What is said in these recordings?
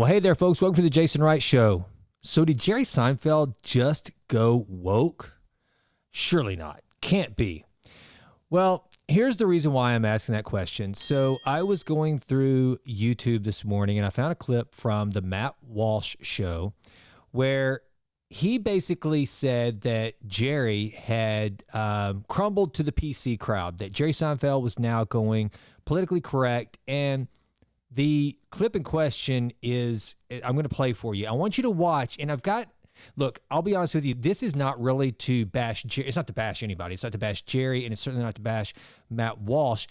Well, hey there, folks. Welcome to the Jason Wright Show. So did Jerry Seinfeld just go woke? Surely not. Can't be. Well, here's the reason why I'm asking that question. So I was going through YouTube this morning and I found a clip from the Matt Walsh show where he basically said that Jerry had crumbled to the PC crowd, that Jerry Seinfeld was now going politically correct. And the clip in question is, I'm going to play for you. I want you to watch, and look, I'll be honest with you. This is not really to bash Jerry. It's not to bash anybody. It's not to bash Jerry, and it's certainly not to bash Matt Walsh.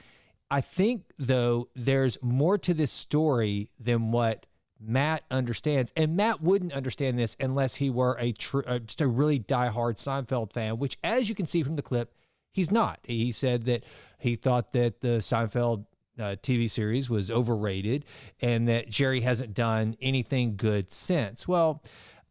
I think, though, there's more to this story than what Matt understands. And Matt wouldn't understand this unless he were just a really diehard Seinfeld fan, which, as you can see from the clip, he's not. He said that he thought that the Seinfeld TV series was overrated and that Jerry hasn't done anything good since. Well,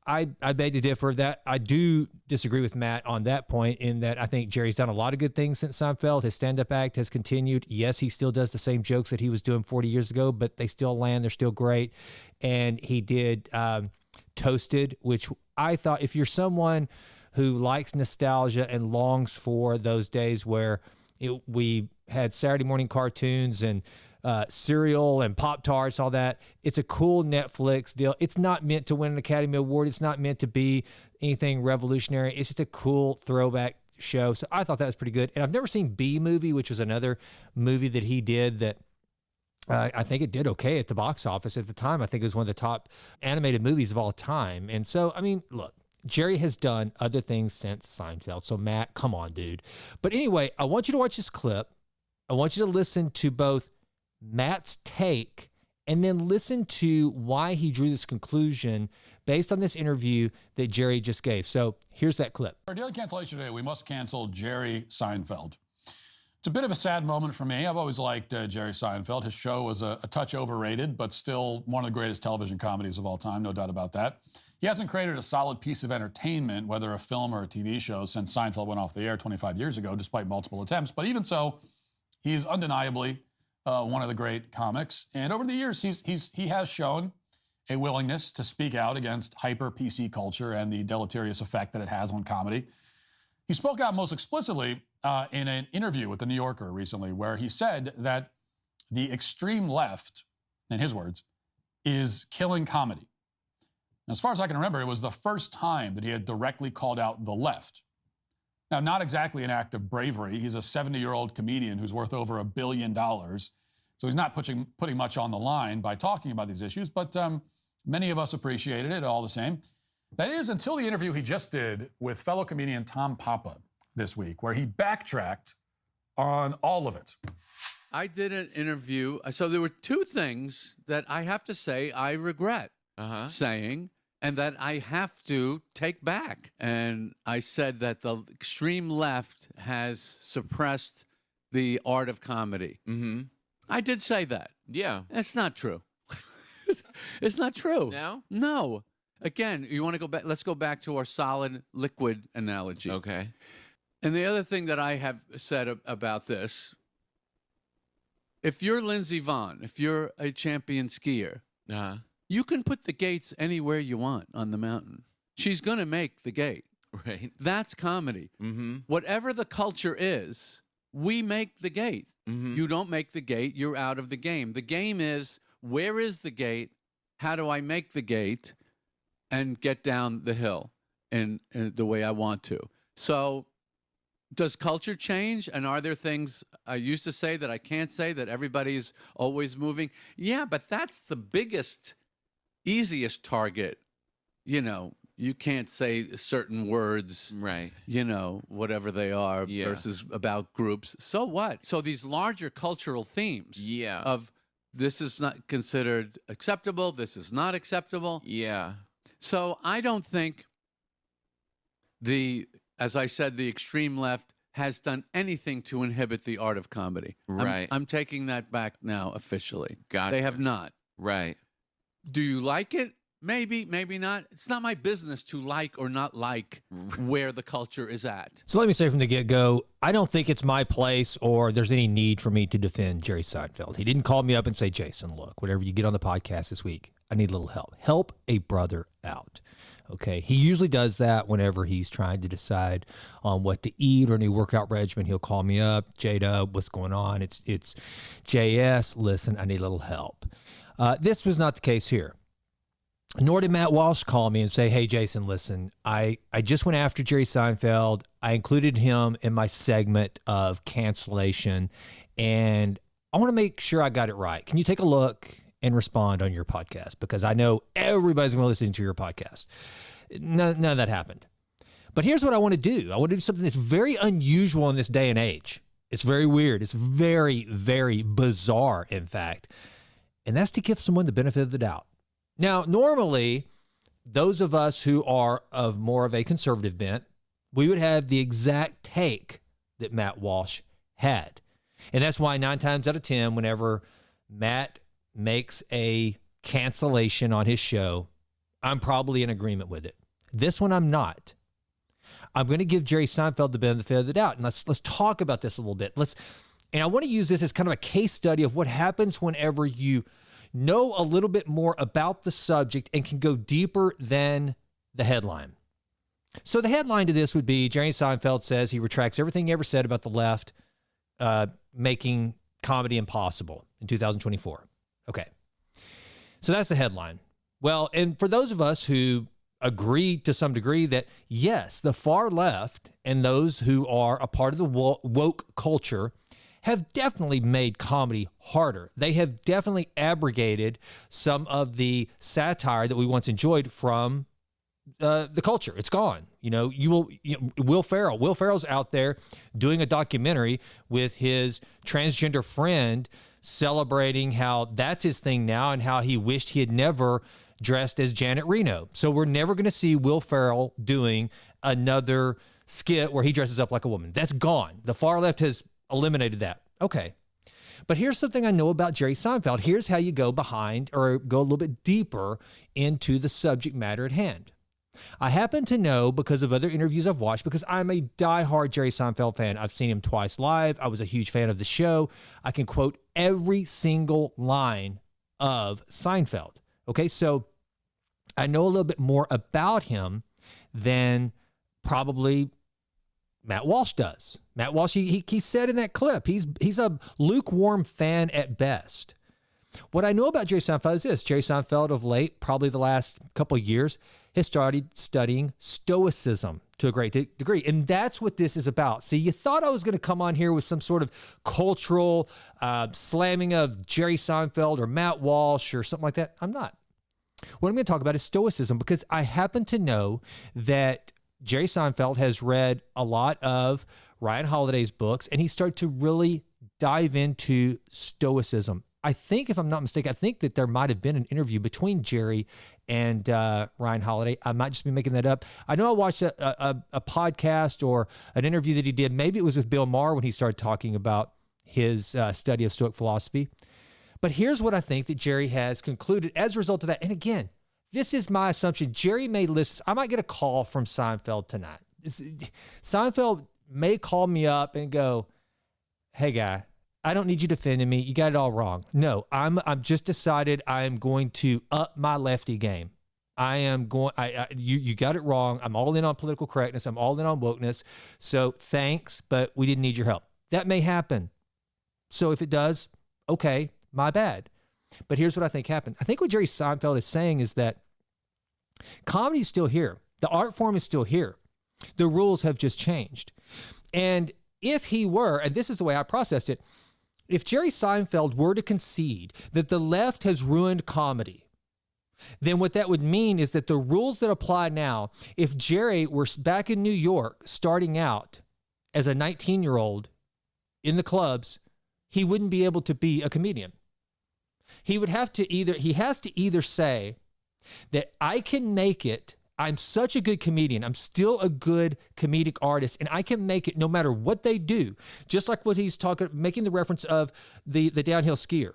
I beg to differ. That I do disagree with Matt on that point, in that I think Jerry's done a lot of good things since Seinfeld. His stand-up act has continued. Yes, he still does the same jokes that he was doing 40 years ago, but they still land. They're still great. And he did Toasted, which I thought, if you're someone who likes nostalgia and longs for those days where we had Saturday morning cartoons and cereal and Pop-Tarts, all that, it's a cool Netflix deal. It's not meant to win an Academy Award. It's not meant to be anything revolutionary. It's just a cool throwback show. So I thought that was pretty good. And I've never seen B-Movie, which was another movie that he did that I think it did okay at the box office at the time. I think it was one of the top animated movies of all time. And so, I mean, look, Jerry has done other things since Seinfeld. So Matt, come on, dude. But anyway, I want you to watch this clip. I want you to listen to both Matt's take and then listen to why he drew this conclusion based on this interview that Jerry just gave. So here's that clip. Our daily cancellation today, we must cancel Jerry Seinfeld. It's a bit of a sad moment for me. I've always liked Jerry Seinfeld. His show was a touch overrated, but still one of the greatest television comedies of all time, no doubt about that. He hasn't created a solid piece of entertainment, whether a film or a TV show, since Seinfeld went off the air 25 years ago, despite multiple attempts. But even so, he is undeniably one of the great comics. And over the years, he has shown a willingness to speak out against hyper PC culture and the deleterious effect that it has on comedy. He spoke out most explicitly in an interview with The New Yorker recently, where he said that the extreme left, in his words, is killing comedy. And as far as I can remember, it was the first time that he had directly called out the left. Now, not exactly an act of bravery. He's a 70-year-old comedian who's worth over $1 billion. So he's not putting much on the line by talking about these issues, but many of us appreciated it all the same. That is, until the interview he just did with fellow comedian Tom Papa this week, where he backtracked on all of it. I did an interview. So there were two things that I have to say I regret saying, and that I have to take back. And I said that the extreme left has suppressed the art of comedy. Mm-hmm. I did say that. Yeah. That's not true. It's not true. No? No. Again, you want to go back? Let's go back to our solid liquid analogy. Okay. And the other thing that I have said about this, if you're Lindsey Vonn, if you're a champion skier, you can put the gates anywhere you want on the mountain. She's going to make the gate. Right. That's comedy. Mm-hmm. Whatever the culture is, we make the gate. Mm-hmm. You don't make the gate, you're out of the game. The game is, where is the gate? How do I make the gate and get down the hill in the way I want to? So does culture change? And are there things I used to say that I can't say, that everybody's always moving? Yeah, but that's the biggest, easiest target. You know, you can't say certain words, right? You know, whatever they are, versus about groups. So what? So these larger cultural themes of this is not considered acceptable, this is not acceptable. Yeah. So I don't think as I said, the extreme left has done anything to inhibit the art of comedy. Right. I'm taking that back now officially. Gotcha. They have not. Right. Do you like it? Maybe, maybe not. It's not my business to like or not like where the culture is at. So let me say from the get-go, I don't think it's my place or there's any need for me to defend Jerry Seinfeld. He didn't call me up and say, Jason, look, whatever you get on the podcast this week, I need a little help. Help a brother out. Okay. He usually does that whenever he's trying to decide on what to eat or a new workout regimen. He'll call me up, J-Dub, what's going on? It's JS. Listen, I need a little help. This was not the case here. Nor did Matt Walsh call me and say, hey, Jason, listen, I just went after Jerry Seinfeld. I included him in my segment of cancellation, and I want to make sure I got it right. Can you take a look and respond on your podcast? Because I know everybody's going to listen to your podcast. None of that happened. But here's what I want to do. I want to do something that's very unusual in this day and age. It's very weird. It's very, very bizarre, in fact. And that's to give someone the benefit of the doubt. Now, normally, those of us who are of more of a conservative bent, we would have the exact take that Matt Walsh had. And that's why 9 times out of 10, whenever Matt makes a cancellation on his show, I'm probably in agreement with it. This one, I'm not. I'm going to give Jerry Seinfeld the benefit of the doubt. And let's talk about this a little bit. And I want to use this as kind of a case study of what happens whenever you know a little bit more about the subject and can go deeper than the headline. So the headline to this would be Jerry Seinfeld says he retracts everything he ever said about the left making comedy impossible in 2024. Okay. So that's the headline. Well, and for those of us who agree to some degree that, yes, the far left and those who are a part of the woke culture have definitely made comedy harder. They have definitely abrogated some of the satire that we once enjoyed from the culture. It's gone. Will Ferrell. Will Ferrell's out there doing a documentary with his transgender friend celebrating how that's his thing now and how he wished he had never dressed as Janet Reno. So we're never going to see Will Ferrell doing another skit where he dresses up like a woman. That's gone. The far left has eliminated that. Okay. But here's something I know about Jerry Seinfeld. Here's how you go behind or go a little bit deeper into the subject matter at hand. I happen to know because of other interviews I've watched, because I'm a diehard Jerry Seinfeld fan. I've seen him twice live. I was a huge fan of the show. I can quote every single line of Seinfeld. Okay, so I know a little bit more about him than probably Matt Walsh does. Matt Walsh, he said in that clip, he's a lukewarm fan at best. What I know about Jerry Seinfeld is this. Jerry Seinfeld of late, probably the last couple of years, has started studying Stoicism to a great degree. And that's what this is about. See, you thought I was going to come on here with some sort of cultural slamming of Jerry Seinfeld or Matt Walsh or something like that. I'm not. What I'm going to talk about is Stoicism, because I happen to know that Jerry Seinfeld has read a lot of Ryan Holiday's books, and he started to really dive into Stoicism. I think, if I'm not mistaken, I think that there might have been an interview between Jerry and Ryan Holiday. I might just be making that up. I know I watched a podcast or an interview that he did. Maybe it was with Bill Maher when he started talking about his study of Stoic philosophy. But here's what I think that Jerry has concluded as a result of that. And again, this is my assumption. Jerry may listen. I might get a call from Seinfeld tonight. Seinfeld may call me up and go, hey, guy, I don't need you defending me. You got it all wrong. No, I'm just decided I am going to up my lefty game. You got it wrong. I'm all in on political correctness. I'm all in on wokeness. So thanks, but we didn't need your help. That may happen. So if it does, okay, my bad. But here's what I think happened. I think what Jerry Seinfeld is saying is that comedy is still here. The art form is still here. The rules have just changed. And if he were, and this is the way I processed it, if Jerry Seinfeld were to concede that the left has ruined comedy, then what that would mean is that the rules that apply now, if Jerry were back in New York starting out as a 19-year-old in the clubs, he wouldn't be able to be a comedian. He has to either say that I can make it, I'm such a good comedian, I'm still a good comedic artist, and I can make it no matter what they do. Just like what he's making the reference of the downhill skier.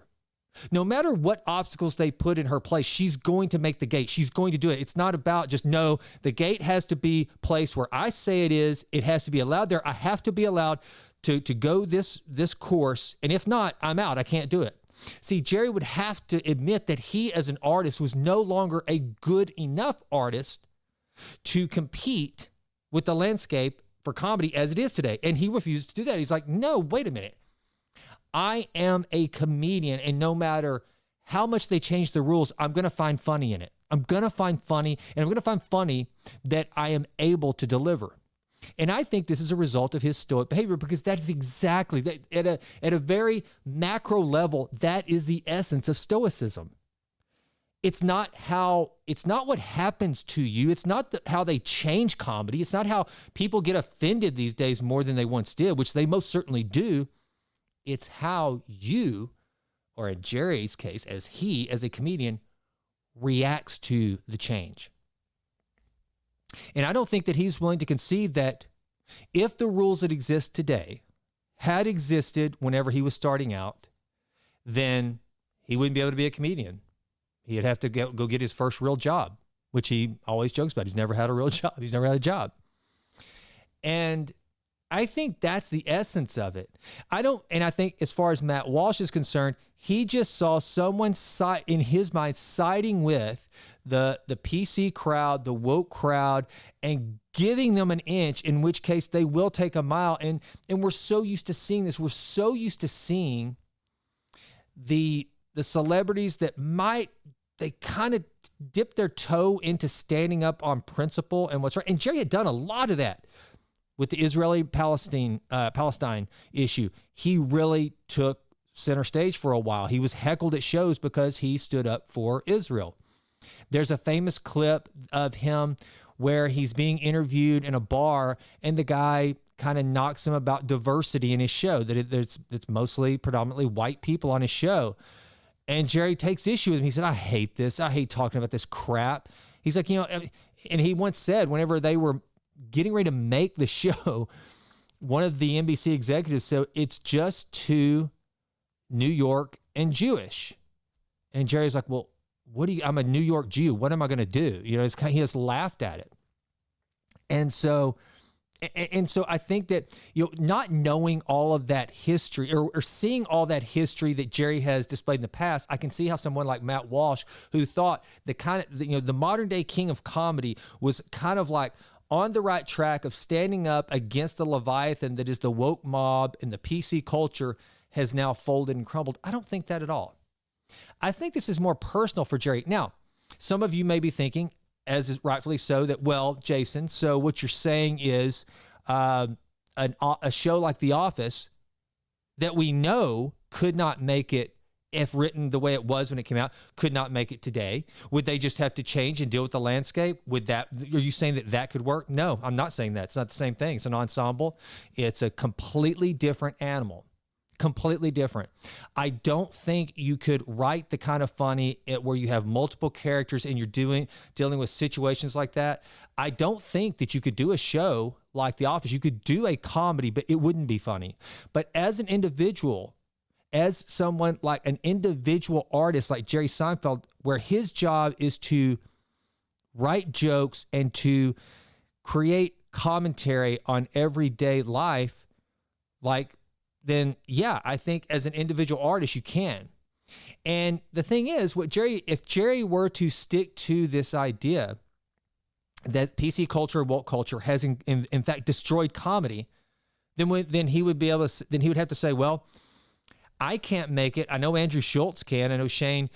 No matter what obstacles they put in her place, she's going to make the gate. She's going to do it. It's not about just, no, the gate has to be placed where I say it is. It has to be allowed there. I have to be allowed to go this course. And if not, I'm out. I can't do it. See, Jerry would have to admit that he, as an artist, was no longer a good enough artist to compete with the landscape for comedy as it is today. And he refused to do that. He's like, no, wait a minute. I am a comedian, and no matter how much they change the rules, I'm going to find funny in it. I'm going to find funny, and I'm going to find funny that I am able to deliver. And I think this is a result of his stoic behavior, because that is exactly, at a very macro level, that is the essence of stoicism. It's not what happens to you. It's not how they change comedy. It's not how people get offended these days more than they once did, which they most certainly do. It's how you, or in Jerry's case, as a comedian, reacts to the change. And I don't think that he's willing to concede that if the rules that exist today had existed whenever he was starting out, then he wouldn't be able to be a comedian. He'd have to go get his first real job, which he always jokes about. He's never had a real job. He's never had a job. And I think that's the essence of it. And I think as far as Matt Walsh is concerned, he just saw someone in his mind siding with the PC crowd, the woke crowd, and giving them an inch, in which case they will take a mile. And we're so used to seeing this. We're so used to seeing the celebrities that they kind of dip their toe into standing up on principle and what's right. And Jerry had done a lot of that with the Israeli-Palestine issue. He really took center stage for a while. He was heckled at shows because he stood up for Israel. There's a famous clip of him where he's being interviewed in a bar, and the guy kind of knocks him about diversity in his show, that it's mostly predominantly white people on his show. And Jerry takes issue with him. He said, I hate this. I hate talking about this crap. He's like, and he once said, whenever they were getting ready to make the show, one of the NBC executives said, it's just too New York and Jewish. And Jerry's like, well, I'm a New York Jew. What am I going to do? He just laughed at it. And so I think that, not knowing all of that history or seeing all that history that Jerry has displayed in the past, I can see how someone like Matt Walsh, who thought the modern day king of comedy was kind of like on the right track of standing up against the Leviathan that is the woke mob and the PC culture, has now folded and crumbled. I don't think that at all. I think this is more personal for Jerry. Now, some of you may be thinking, as is rightfully so, that, well, Jason, so what you're saying is a show like The Office that we know could not make it, if written the way it was when it came out, could not make it today. Would they just have to change and deal with the landscape? Are you saying that could work? No, I'm not saying that. It's not the same thing. It's an ensemble. It's a completely different animal. Completely different. I don't think you could write the kind of funny where you have multiple characters and you're dealing with situations like that. I don't think that you could do a show like The Office. You could do a comedy, but it wouldn't be funny. But as an individual, as someone like an individual artist like Jerry Seinfeld, where his job is to write jokes and to create commentary on everyday life, then yeah, I think as an individual artist, you can. And the thing is, if Jerry were to stick to this idea that PC culture, woke culture has in fact destroyed comedy, then he would have to say, well, I can't make it. I know Andrew Schultz can. I know Shane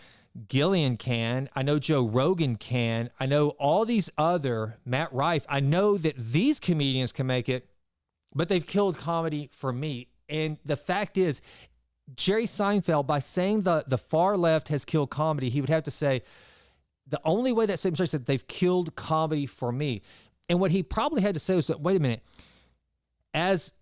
Gillian can. I know Joe Rogan can. I know all these other, Matt Rife. I know that these comedians can make it, but they've killed comedy for me. And the fact is, Jerry Seinfeld, by saying the far left has killed comedy, he would have to say, the only way that statement said they've killed comedy for me. And what he probably had to say was that, wait a minute, as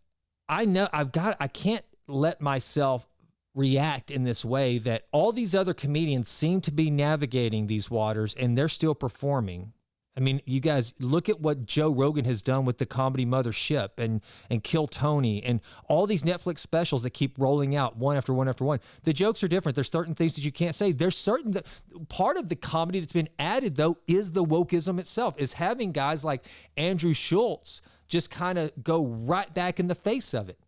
I know, I can't let myself react in this way that all these other comedians seem to be navigating these waters and they're still performing. I mean, you guys look at what Joe Rogan has done with the comedy Mothership and Kill Tony and all these Netflix specials that keep rolling out one after one after one. The jokes are different. There's certain things that you can't say. There's certain that part of the comedy that's been added though is the wokeism itself, is having guys like Andrew Schultz just kind of go right back in the face of it.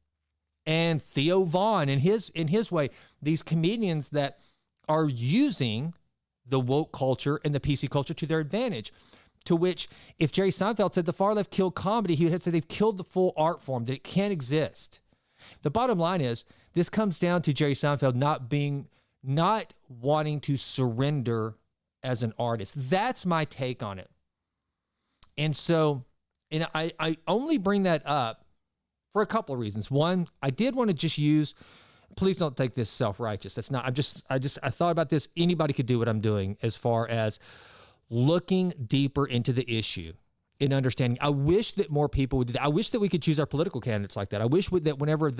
And Theo Vaughn in his way, these comedians that are using the woke culture and the PC culture to their advantage. To which, if Jerry Seinfeld said the far left killed comedy, he would have to say they've killed the full art form, that it can't exist. The bottom line is, this comes down to Jerry Seinfeld not wanting to surrender as an artist. That's my take on it. And so, and I only bring that up for a couple of reasons. One, I did want to just use, please don't take this self-righteous. That's not, I thought about this. Anybody could do what I'm doing as far as looking deeper into the issue and understanding. I wish that more people would do that. I wish that we could choose our political candidates like that. I wish that whenever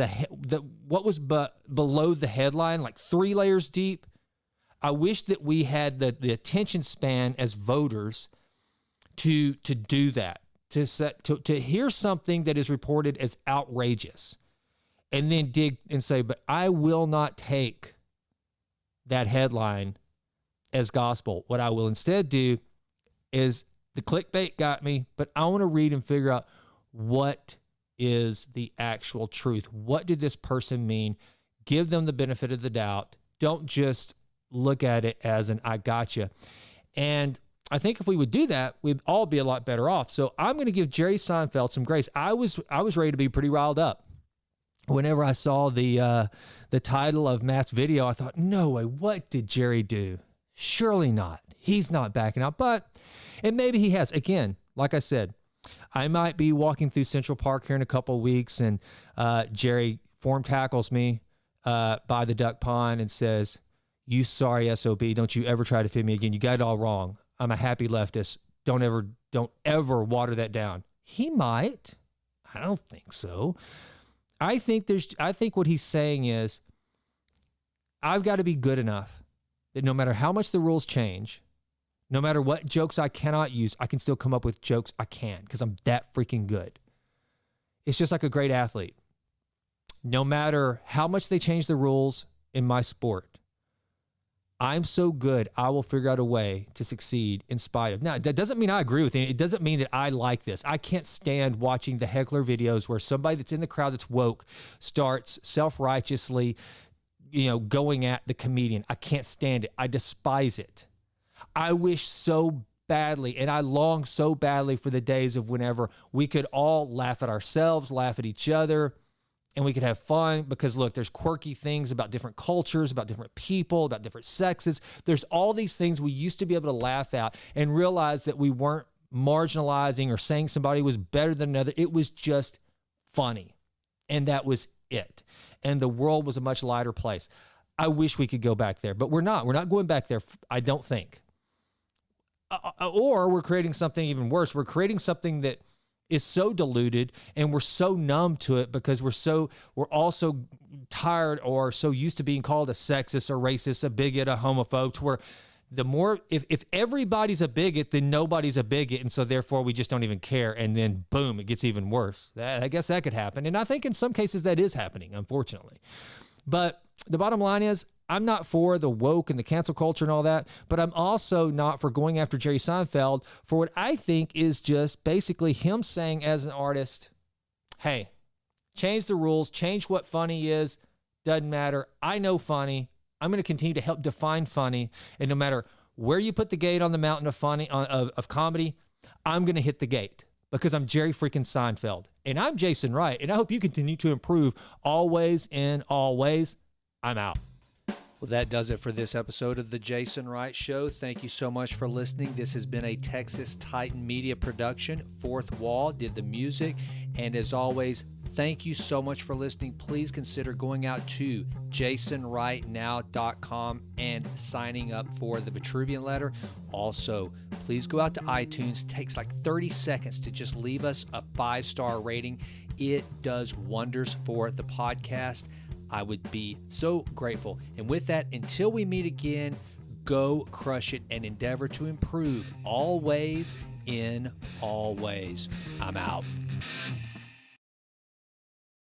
what was below the headline, like 3 layers deep, I wish that we had the attention span as voters to do that, to hear something that is reported as outrageous and then dig and say, but I will not take that headline as gospel. What I will instead do is, the clickbait got me, but I want to read and figure out what is the actual truth. What did this person mean? Give them the benefit of the doubt. Don't just look at it as an I gotcha. And I think if we would do that, we'd all be a lot better off. So I'm going to give Jerry Seinfeld some grace. I was ready to be pretty riled up whenever I saw the title of Matt's video. I thought, no way, what did Jerry do? Surely not. He's not backing out. And maybe he has. Again, like I said, I might be walking through Central Park here in a couple of weeks, and Jerry form tackles me by the duck pond and says, "You sorry SOB, don't you ever try to fit me again. You got it all wrong. I'm a happy leftist. Don't ever water that down." He might. I don't think so. I think what he's saying is, I've got to be good enough that no matter how much the rules change, no matter what jokes I cannot use, I can still come up with jokes I can, because I'm that freaking good. It's just like a great athlete. No matter how much they change the rules in my sport, I'm so good, I will figure out a way to succeed in spite of. Now, that doesn't mean I agree with it. It doesn't mean that I like this. I can't stand watching the heckler videos where somebody that's in the crowd that's woke starts self-righteously, going at the comedian. I can't stand it. I despise it. I wish so badly, and I long so badly for the days of whenever we could all laugh at ourselves, laugh at each other, and we could have fun. Because look, there's quirky things about different cultures, about different people, about different sexes. There's all these things we used to be able to laugh at and realize that we weren't marginalizing or saying somebody was better than another. It was just funny, and that was it. And the world was a much lighter place. I wish we could go back there, but we're not. We're not going back there, I don't think. Or we're creating something even worse. We're creating something that is so diluted, and we're so numb to it because we're also tired or so used to being called a sexist, a racist, a bigot, a homophobe, to where the more, if everybody's a bigot, then nobody's a bigot. And so therefore we just don't even care. And then boom, it gets even worse. I guess that could happen. And I think in some cases that is happening, unfortunately. But the bottom line is, I'm not for the woke and the cancel culture and all that, but I'm also not for going after Jerry Seinfeld for what I think is just basically him saying as an artist, hey, change the rules, change what funny is, doesn't matter. I know funny. I'm going to continue to help define funny, and no matter where you put the gate on the mountain of funny of comedy, I'm going to hit the gate because I'm Jerry freaking Seinfeld, and I'm Jason Wright, and I hope you continue to improve always in all ways. I'm out. Well, that does it for this episode of The Jason Wright Show. Thank you so much for listening. This has been a Texas Titan Media production. Fourth Wall did the music. And as always, thank you so much for listening. Please consider going out to jasonwrightnow.com and signing up for the Vitruvian Letter. Also, please go out to iTunes. It takes like 30 seconds to just leave us a 5-star rating. It does wonders for the podcast. I would be so grateful. And with that, until we meet again, go crush it and endeavor to improve always in all ways. I'm out.